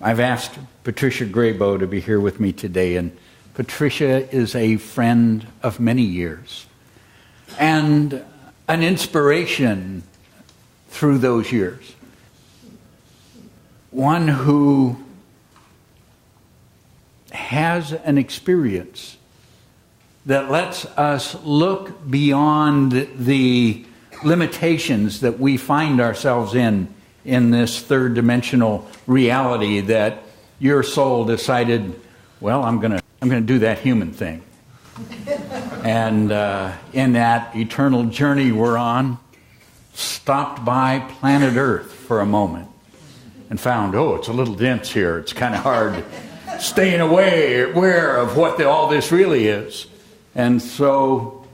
I've asked Patricia Grabow to be here with me today, and Patricia is a friend of many years and an inspiration through those years. One who has an experience that lets us look beyond the limitations that we find ourselves in this third dimensional reality that your soul decided, well, I'm going to do that human thing. And in that eternal journey we're on, stopped by planet Earth for a moment and found, it's a little dense here. It's kind of hard staying aware of what all this really is. And so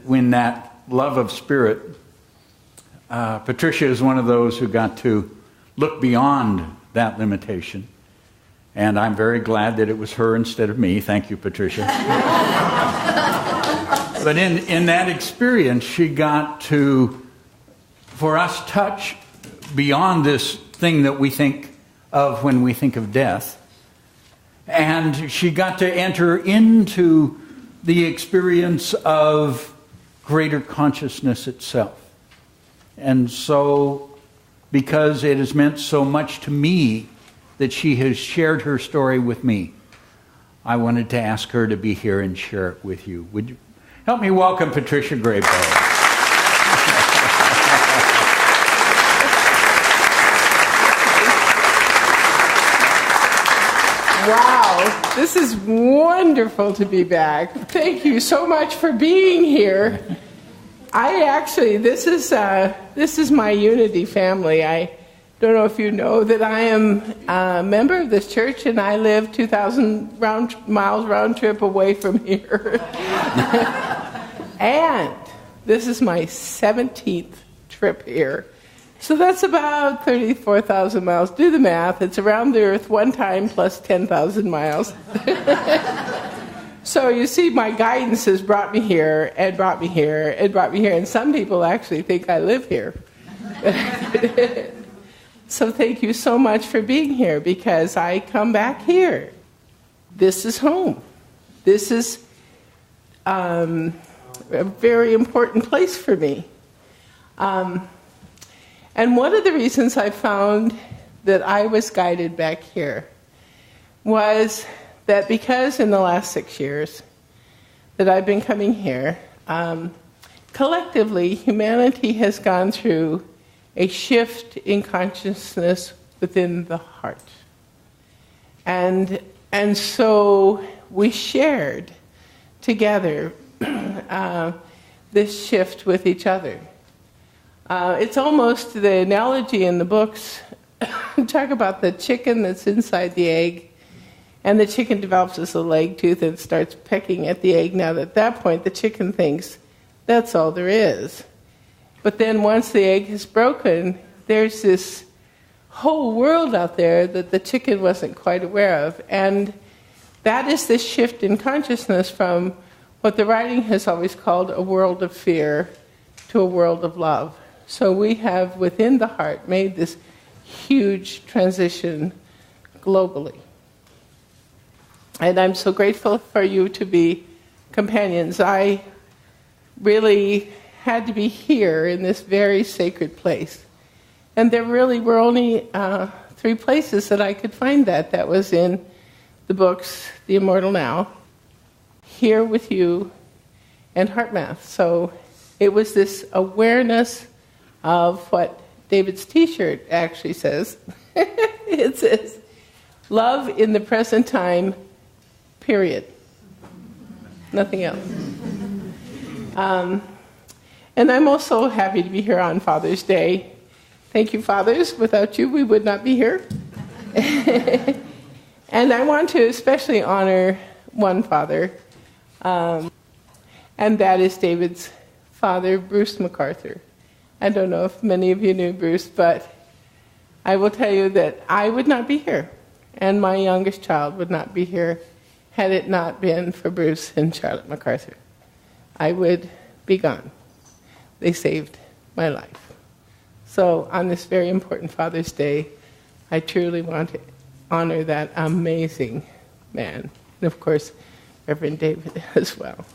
when that love of spirit, Patricia is one of those who got to look beyond that limitation. And I'm very glad that it was her instead of me. Thank you, Patricia. But in that experience, she got to, for us, touch beyond this thing that we think of when we think of death. And she got to enter into the experience of greater consciousness itself. And so, because it has meant so much to me that she has shared her story with me, I wanted to ask her to be here and share it with you. Would you help me welcome Patricia Grabow? Wow, this is wonderful to be back. Thank you so much for being here. This is my Unity family. I don't know if you know that I am a member of this church, and I live 2,000 miles round trip away from here. And this is my 17th trip here. So that's about 34,000 miles. Do the math. It's around the earth one time plus 10,000 miles. So you see, my guidance has brought me here and brought me here and brought me here. And some people actually think I live here. So thank you so much for being here, because I come back here. This is home. This is a very important place for me. And one of the reasons I found that I was guided back here was that because in the last 6 years that I've been coming here, collectively, humanity has gone through a shift in consciousness within the heart. And so we shared together this shift with each other. It's almost the analogy in the books, talk about the chicken that's inside the egg, and the chicken develops this little egg tooth and starts pecking at the egg. Now, at that point, the chicken thinks that's all there is. But then once the egg is broken, there's this whole world out there that the chicken wasn't quite aware of. And that is this shift in consciousness from what the writing has always called a world of fear to a world of love. So we have, within the heart, made this huge transition globally. And I'm so grateful for you to be companions. I really had to be here in this very sacred place. And there really were only 3 places that I could find that. That was in the books, The Immortal Now, here with you, and Heart Math. So it was this awareness of what David's t-shirt actually says. It says, love in the present time, period. Nothing else. And I'm also happy to be here on Father's Day. Thank you, fathers. Without you, we would not be here. And I want to especially honor one father, and that is David's father, Bruce McArthur. I don't know if many of you knew Bruce, but I will tell you that I would not be here, and my youngest child would not be here had it not been for Bruce and Charlotte McArthur. I would be gone. They saved my life. So on this very important Father's Day, I truly want to honor that amazing man. And of course, Reverend David as well.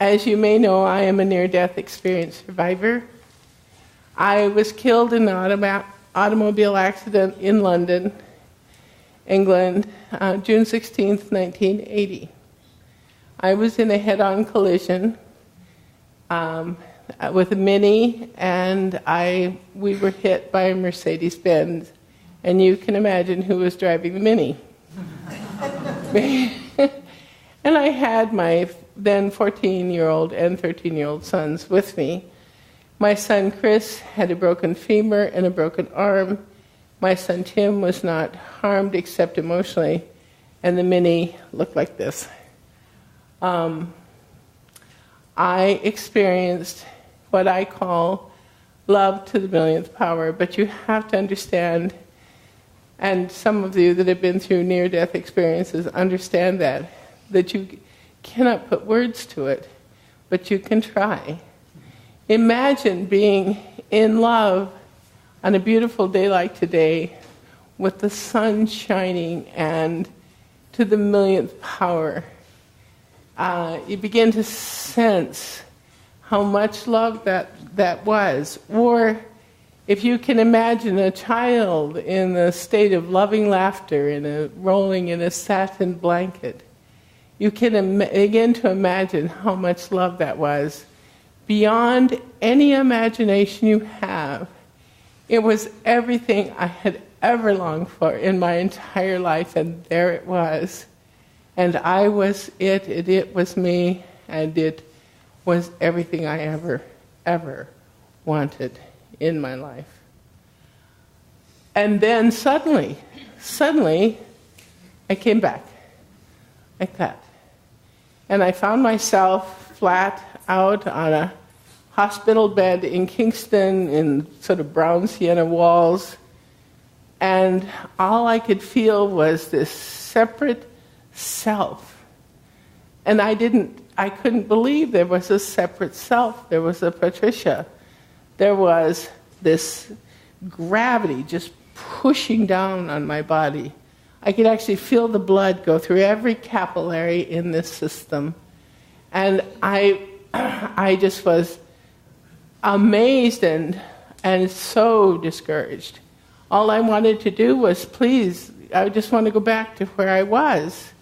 As you may know, I am a near-death experience survivor. I was killed in an automobile accident in London, England, June 16th, 1980. I was in a head-on collision with a Mini, and we were hit by a Mercedes-Benz. And you can imagine who was driving the Mini. And I had my then 14-year-old and 13-year-old sons with me. My son Chris had a broken femur and a broken arm. My son Tim was not harmed except emotionally, and the Mini looked like this. I experienced what I call love to the millionth power, but you have to understand, and some of you that have been through near-death experiences understand that you cannot put words to it, but you can try. Imagine being in love on a beautiful day like today with the sun shining and to the millionth power. You begin to sense how much love that was. Or if you can imagine a child in a state of loving laughter, rolling in a satin blanket, you can begin to imagine how much love that was. Beyond any imagination you have, it was everything I had ever longed for in my entire life, and there it was. And I was it was me, and it was everything I ever wanted in my life. And then suddenly, I came back, like that. And I found myself flat out on a hospital bed in Kingston in sort of brown sienna walls. And all I could feel was this separate self. And I couldn't believe there was a separate self. There was a Patricia. There was this gravity just pushing down on my body. I could actually feel the blood go through every capillary in this system. And I just was amazed and so discouraged. All I wanted to do was, please, I just want to go back to where I was.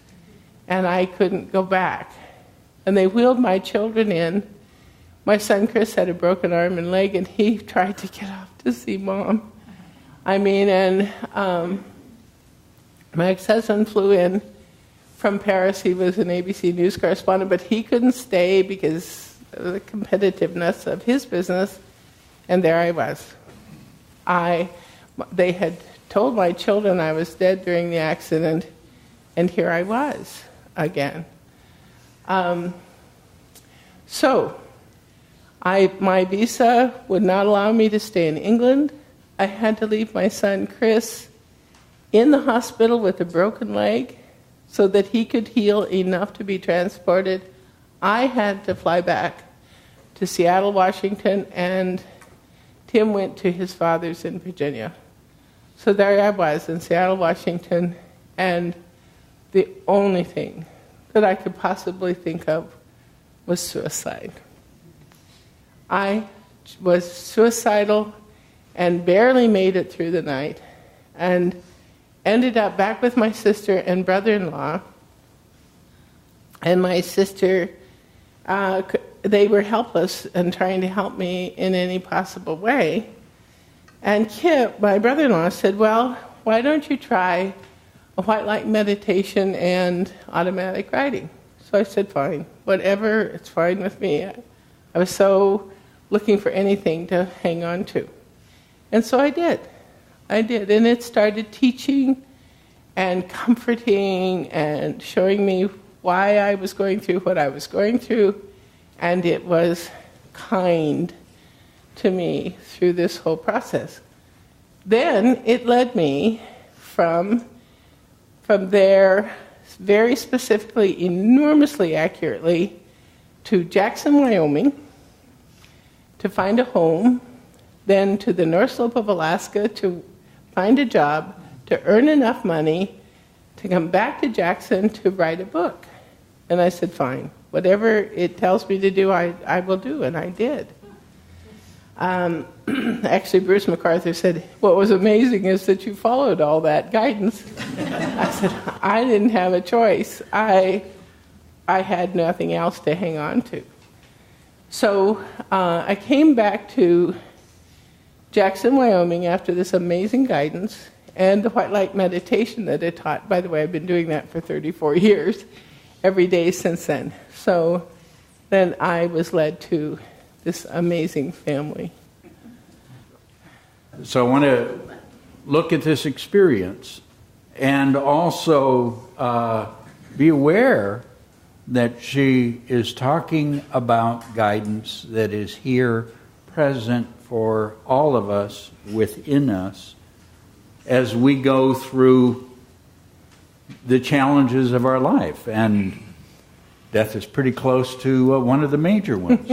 And I couldn't go back. And they wheeled my children in. My son Chris had a broken arm and leg, and he tried to get up to see Mom. My ex-husband flew in from Paris. He was an ABC News correspondent, but he couldn't stay because of the competitiveness of his business. And there I was. They had told my children I was dead during the accident, and here I was again. So my visa would not allow me to stay in England. I had to leave my son Chris in the hospital with a broken leg so that he could heal enough to be transported. I had to fly back to Seattle, Washington, and Tim went to his father's in Virginia. So there I was in Seattle, Washington, and the only thing that I could possibly think of was suicide. I was suicidal and barely made it through the night, and ended up back with my sister and brother-in-law. And my sister, they were helpless and trying to help me in any possible way. And Kip, my brother-in-law, said, well, why don't you try a white light meditation and automatic writing? So I said, fine, whatever, it's fine with me. I was so looking for anything to hang on to. And so I did, and it started teaching and comforting and showing me why I was going through what I was going through, and it was kind to me through this whole process. Then it led me from there, very specifically, enormously accurately, to Jackson, Wyoming, to find a home, then to the North Slope of Alaska to find a job, to earn enough money to come back to Jackson to write a book. And I said, fine, whatever it tells me to do, I will do, and I did. Actually, Bruce McArthur said, what was amazing is that you followed all that guidance. I said, I didn't have a choice. I had nothing else to hang on to. So I came back to Jackson, Wyoming after this amazing guidance and the white light meditation that I taught. By the way, I've been doing that for 34 years, every day since then. So then I was led to this amazing family. So I want to look at this experience and also be aware that she is talking about guidance that is here, present for all of us, within us, as we go through the challenges of our life. And death is pretty close to one of the major ones.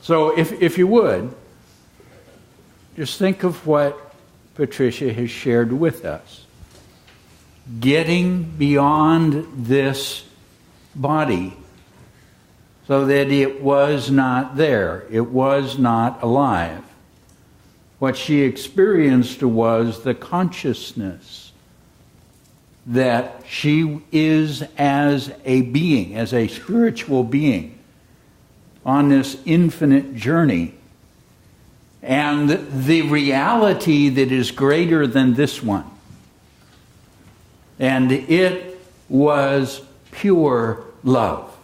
So if you would, just think of what Patricia has shared with us. Getting beyond this body so that it was not there, it was not alive. What she experienced was the consciousness that she is as a being, as a spiritual being, on this infinite journey. And the reality that is greater than this one. And it was pure love.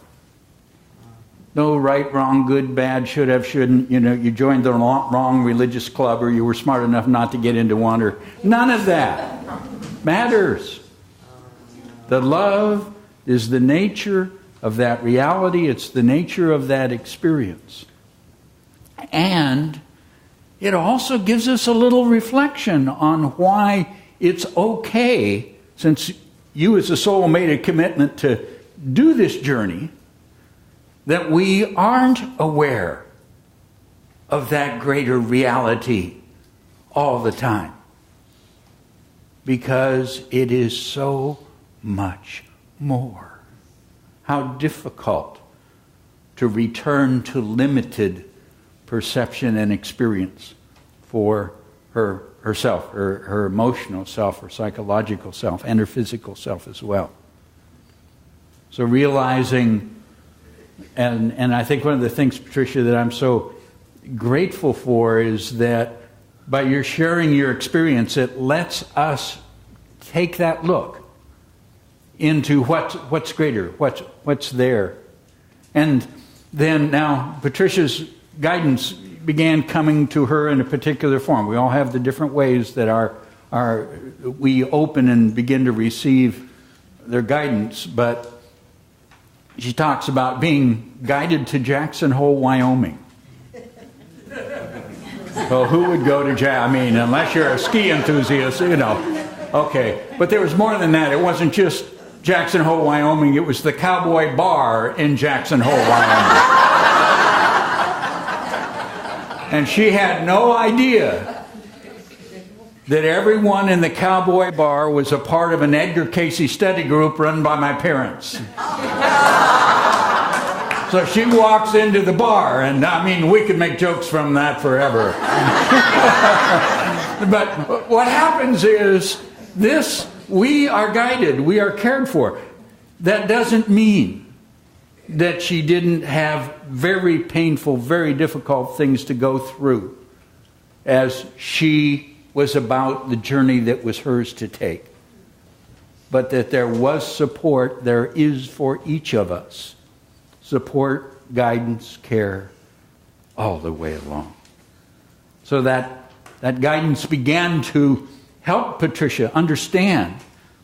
No right, wrong, good, bad, should have, shouldn't. You joined the wrong religious club, or you were smart enough not to get into one, or none of that matters. The love is the nature of that reality. It's the nature of that experience. And it also gives us a little reflection on why it's okay, since you as a soul made a commitment to do this journey, that we aren't aware of that greater reality all the time. Because it is so much more. How difficult to return to limited perception and experience for herself, her emotional self, her psychological self, and her physical self as well. So realizing, and I think one of the things, Patricia, that I'm so grateful for is that by your sharing your experience, it lets us take that look into what's greater, what's there. And then now Patricia's guidance began coming to her in a particular form. We all have the different ways that we open and begin to receive their guidance, but she talks about being guided to Jackson Hole, Wyoming. Well, who would go to unless you're a ski enthusiast, Okay, but there was more than that. It wasn't just Jackson Hole, Wyoming. It was the Cowboy Bar in Jackson Hole, Wyoming. And she had no idea that everyone in the Cowboy Bar was a part of an Edgar Casey study group run by my parents. So she walks into the bar, and we could make jokes from that forever. But what happens is we are guided, we are cared for. That doesn't mean that she didn't have very painful, very difficult things to go through as she was about the journey that was hers to take. But that there was support, there is for each of us. Support, guidance, care, all the way along. So that guidance began to help Patricia understand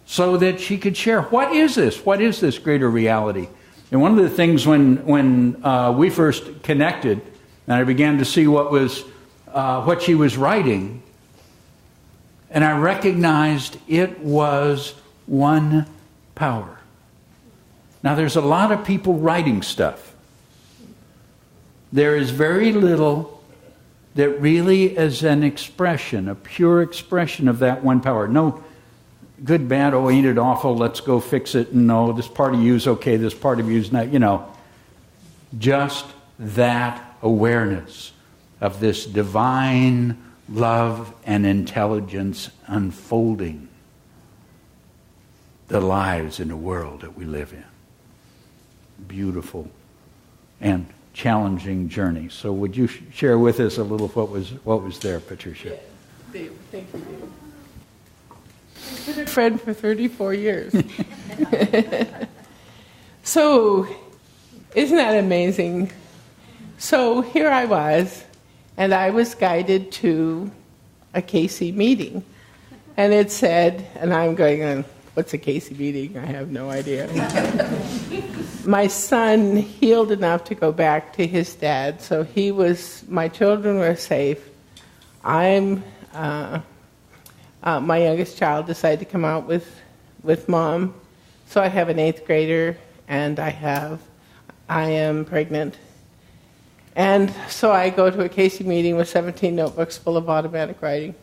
so that she could share, what is this? What is this greater reality? And one of the things when we first connected, and I began to see what she was writing, and I recognized it was one power. Now, there's a lot of people writing stuff. There is very little that really is an expression, a pure expression of that one power. No good, bad, oh, ain't it awful, let's go fix it, and no, this part of you is okay, this part of you is not, just that awareness of this divine love and intelligence unfolding the lives in the world that we live in. Beautiful and challenging journey. So would you share with us a little of what was there, Patricia? Yes. Dave, thank you, Dave. I've been a friend for 34 years. So, isn't that amazing? So here I was, and I was guided to a KC meeting. And it said, and I'm going, what's a KC meeting? I have no idea. My son healed enough to go back to his dad, so my children were safe. My youngest child decided to come out with mom. So I have an 8th grader, and I am pregnant. And so I go to a KC meeting with 17 notebooks full of automatic writing.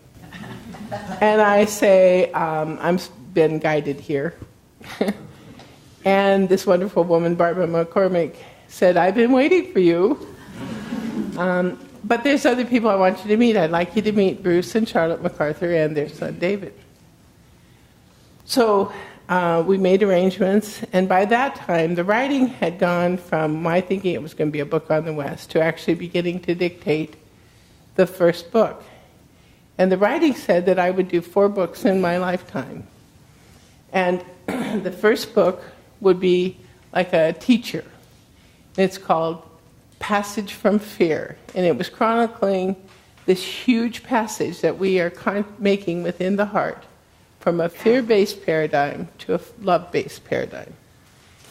And I say, I'm been guided here. And this wonderful woman, Barbara McCormick, said, I've been waiting for you. But there's other people I want you to meet. I'd like you to meet Bruce and Charlotte MacArthur and their son, David. So we made arrangements, and by that time, the writing had gone from my thinking it was going to be a book on the West to actually beginning to dictate the first book. And the writing said that I would do 4 books in my lifetime. And the first book would be like a teacher. It's called Passage from Fear. And it was chronicling this huge passage that we are making within the heart from a fear-based paradigm to a love-based paradigm.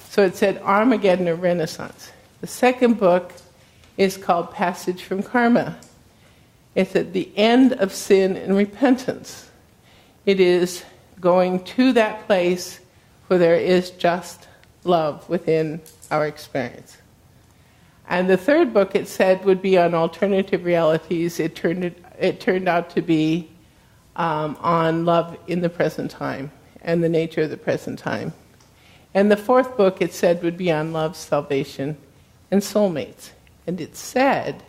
So it said Armageddon or Renaissance. The second book is called Passage from Karma. It's at the end of sin and repentance. It is going to that place where there is just love within our experience. And the third book, it said, would be on alternative realities. It turned out to be on love in the present time and the nature of the present time. And the fourth book, it said, would be on love, salvation, and soulmates. And it said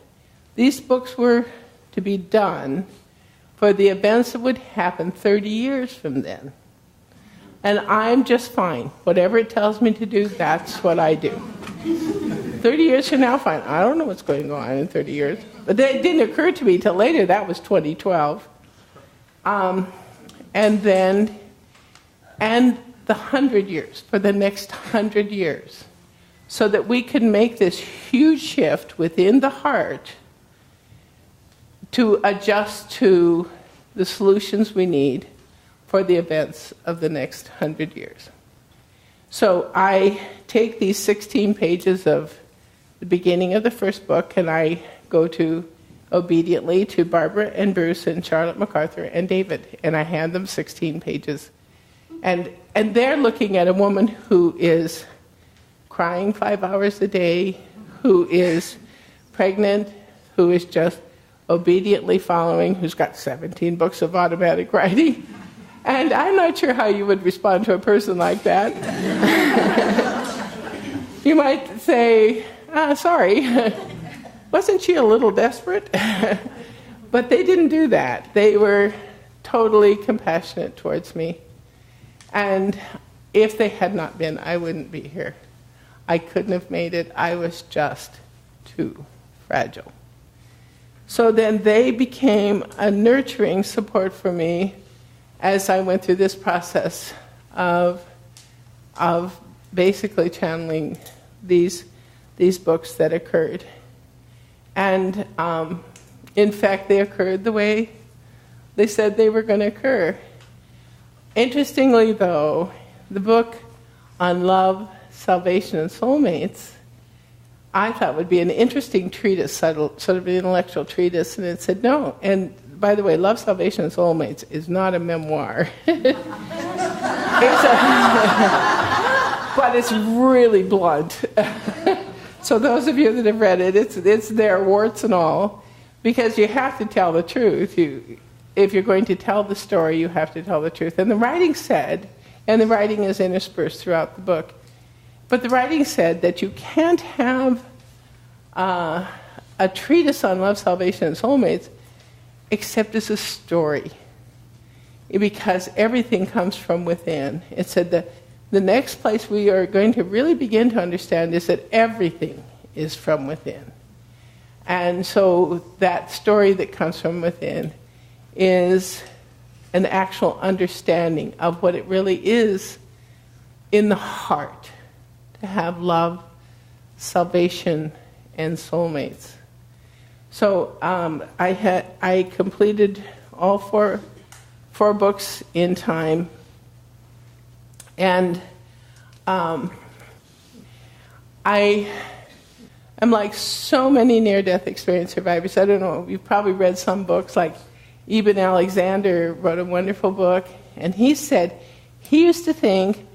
these books were to be done for the events that would happen 30 years from then. And I'm just fine. Whatever it tells me to do, that's what I do. 30 years from now, fine. I don't know what's going on in 30 years. But it didn't occur to me till later. That was 2012. And the 100 years, for the next 100 years, so that we can make this huge shift within the heart to adjust to the solutions we need for the events of the next 100 years. So I take these 16 pages of the beginning of the first book, and I go obediently to Barbara and Bruce and Charlotte MacArthur and David, and I hand them 16 pages. And they're looking at a woman who is crying 5 hours a day, who is pregnant, who is just obediently following, who's got 17 books of automatic writing. And I'm not sure how you would respond to a person like that. You might say, sorry, wasn't she a little desperate? But they didn't do that. They were totally compassionate towards me. And if they had not been, I wouldn't be here. I couldn't have made it. I was just too fragile. So then they became a nurturing support for me as I went through this process of basically channeling these books that occurred. And in fact, they occurred the way they said they were going to occur. Interestingly, though, the book on love, salvation, and soulmates, I thought would be an interesting treatise, sort of an intellectual treatise, and it said no. And by the way, Love, Salvation, and Soulmates is not a memoir. But it's really blunt. So those of you that have read it, it's there, warts and all. Because you have to tell the truth. If you're going to tell the story, you have to tell the truth. And the writing said, and the writing is interspersed throughout the book, but the writing said that you can't have a treatise on love, salvation, and soulmates except as a story, because everything comes from within. It said that the next place we are going to really begin to understand is that everything is from within. And so that story that comes from within is an actual understanding of what it really is in the heart to have love, salvation, and soulmates. So I completed all four books in time, and I am like so many near-death experience survivors. I don't know, you've probably read some books, like Eben Alexander wrote a wonderful book, and he said he used to think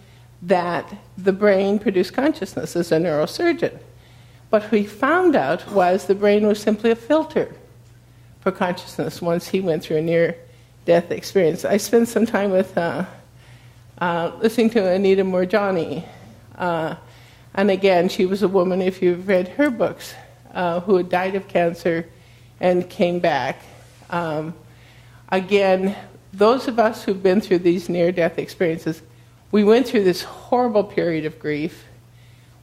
that the brain produced consciousness as a neurosurgeon. What we found out was the brain was simply a filter for consciousness once he went through a near-death experience. I spent some time with listening to Anita Moorjani. And again, she was a woman, if you've read her books, who had died of cancer and came back. Again, those of us who've been through these near-death experiences, we went through this horrible period of grief.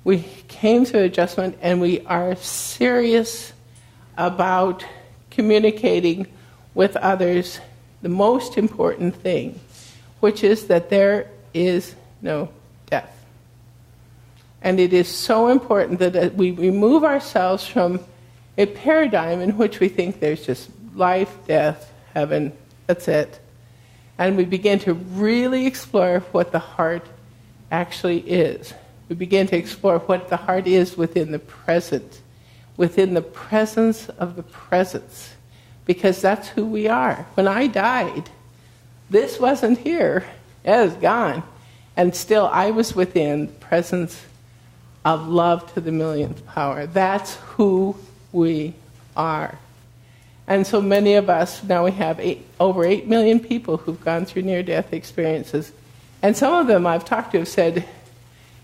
We came to adjustment, and we are serious about communicating with others the most important thing, which is that there is no death. And it is so important that we remove ourselves from a paradigm in which we think there's just life, death, heaven, that's it. And we begin to really explore what the heart actually is. We begin to explore what the heart is within the present, within the presence of the presence, because that's who we are. When I died, this wasn't here. It was gone. And still, I was within the presence of love to the millionth power. That's who we are. And so many of us, now we have over 8 million people who've gone through near-death experiences. And some of them I've talked to have said,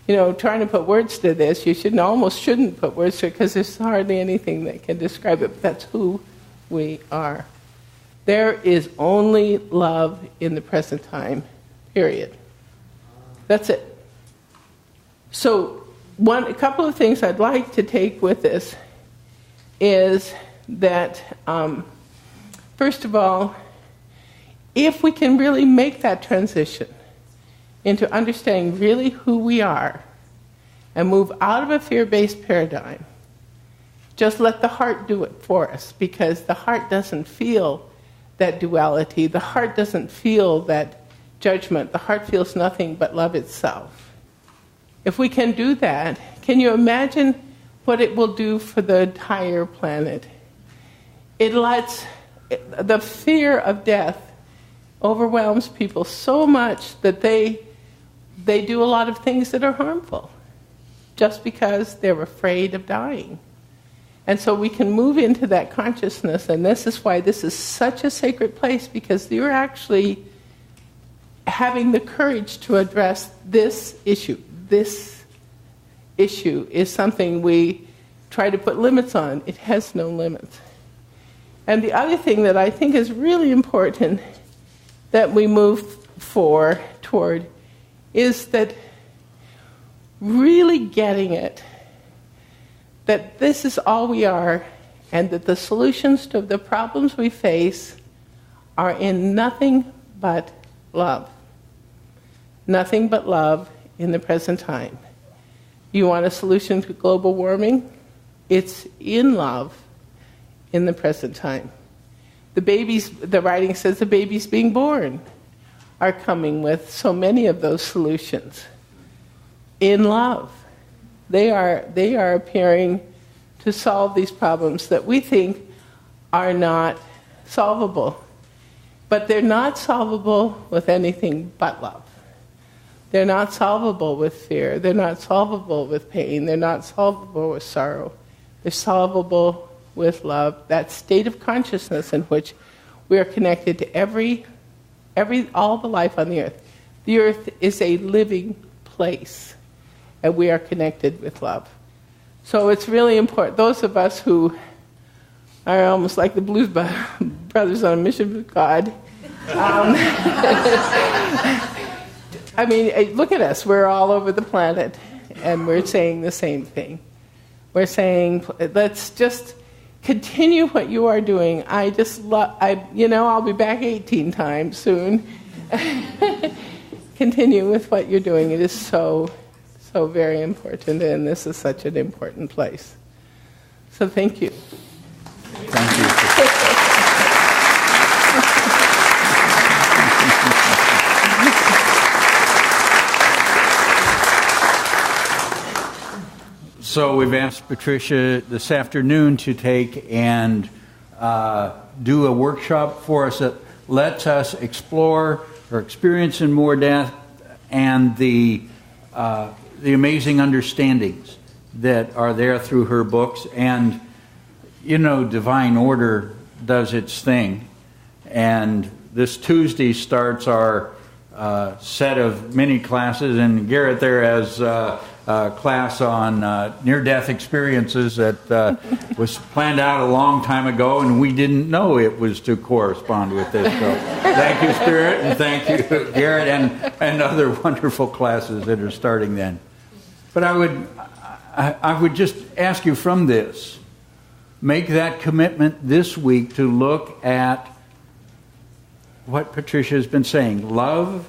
trying to put words to this, you almost shouldn't put words to it because there's hardly anything that can describe it, but that's who we are. There is only love in the present time, period. That's it. So a couple of things I'd like to take with this is that, first of all, if we can really make that transition into understanding really who we are and move out of a fear-based paradigm, just let the heart do it for us, because the heart doesn't feel that duality. The heart doesn't feel that judgment. The heart feels nothing but love itself. If we can do that, can you imagine what it will do for the entire planet? It lets the fear of death overwhelms people so much that they do a lot of things that are harmful just because they're afraid of dying. And so we can move into that consciousness, and this is why this is such a sacred place, because you're actually having the courage to address this issue. This issue is something we try to put limits on. It has no limits. And the other thing that I think is really important that we move toward is that really getting it, that this is all we are, and that the solutions to the problems we face are in nothing but love. Nothing but love in the present time. You want a solution to global warming? It's in love in the present time. The writing says the babies being born are coming with so many of those solutions. In love. They are appearing to solve these problems that we think are not solvable. But they're not solvable with anything but love. They're not solvable with fear. They're not solvable with pain. They're not solvable with sorrow. They're solvable with love, that state of consciousness in which we are connected to all the life on the earth. The earth is a living place, and we are connected with love. So it's really important. Those of us who are almost like the Blues Brothers on a mission with God. I mean, look at us. We're all over the planet, and we're saying the same thing. We're saying, let's just continue what you are doing. I'll be back 18 times soon. Continue with what you're doing. It is so, so very important, and this is such an important place. So thank you. Thank you. So we've asked Patricia this afternoon to take and do a workshop for us that lets us explore her experience in more depth and the amazing understandings that are there through her books. And, Divine Order does its thing. And this Tuesday starts our set of mini classes, and Garrett there has a class on near-death experiences that was planned out a long time ago, and we didn't know it was to correspond with this. So thank you, Spirit, and thank you, Garrett, and other wonderful classes that are starting then. But I would just ask you from this, make that commitment this week to look at what Patricia has been saying. Love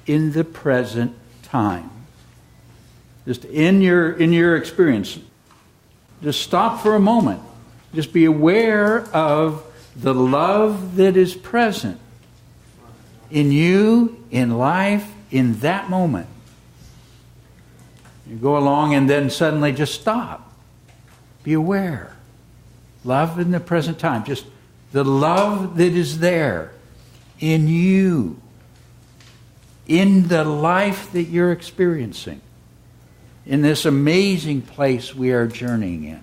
in the present time. Just in your experience. Just stop for a moment. Just be aware of the love that is present in you, in life, in that moment. You go along and then suddenly just stop. Be aware. Love in the present time. Just the love that is there in you, in the life that you're experiencing, in this amazing place we are journeying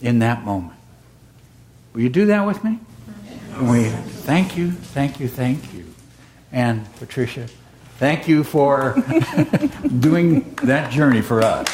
in that moment. Will you do that with me? Thank you. And Patricia, thank you for doing that journey for us.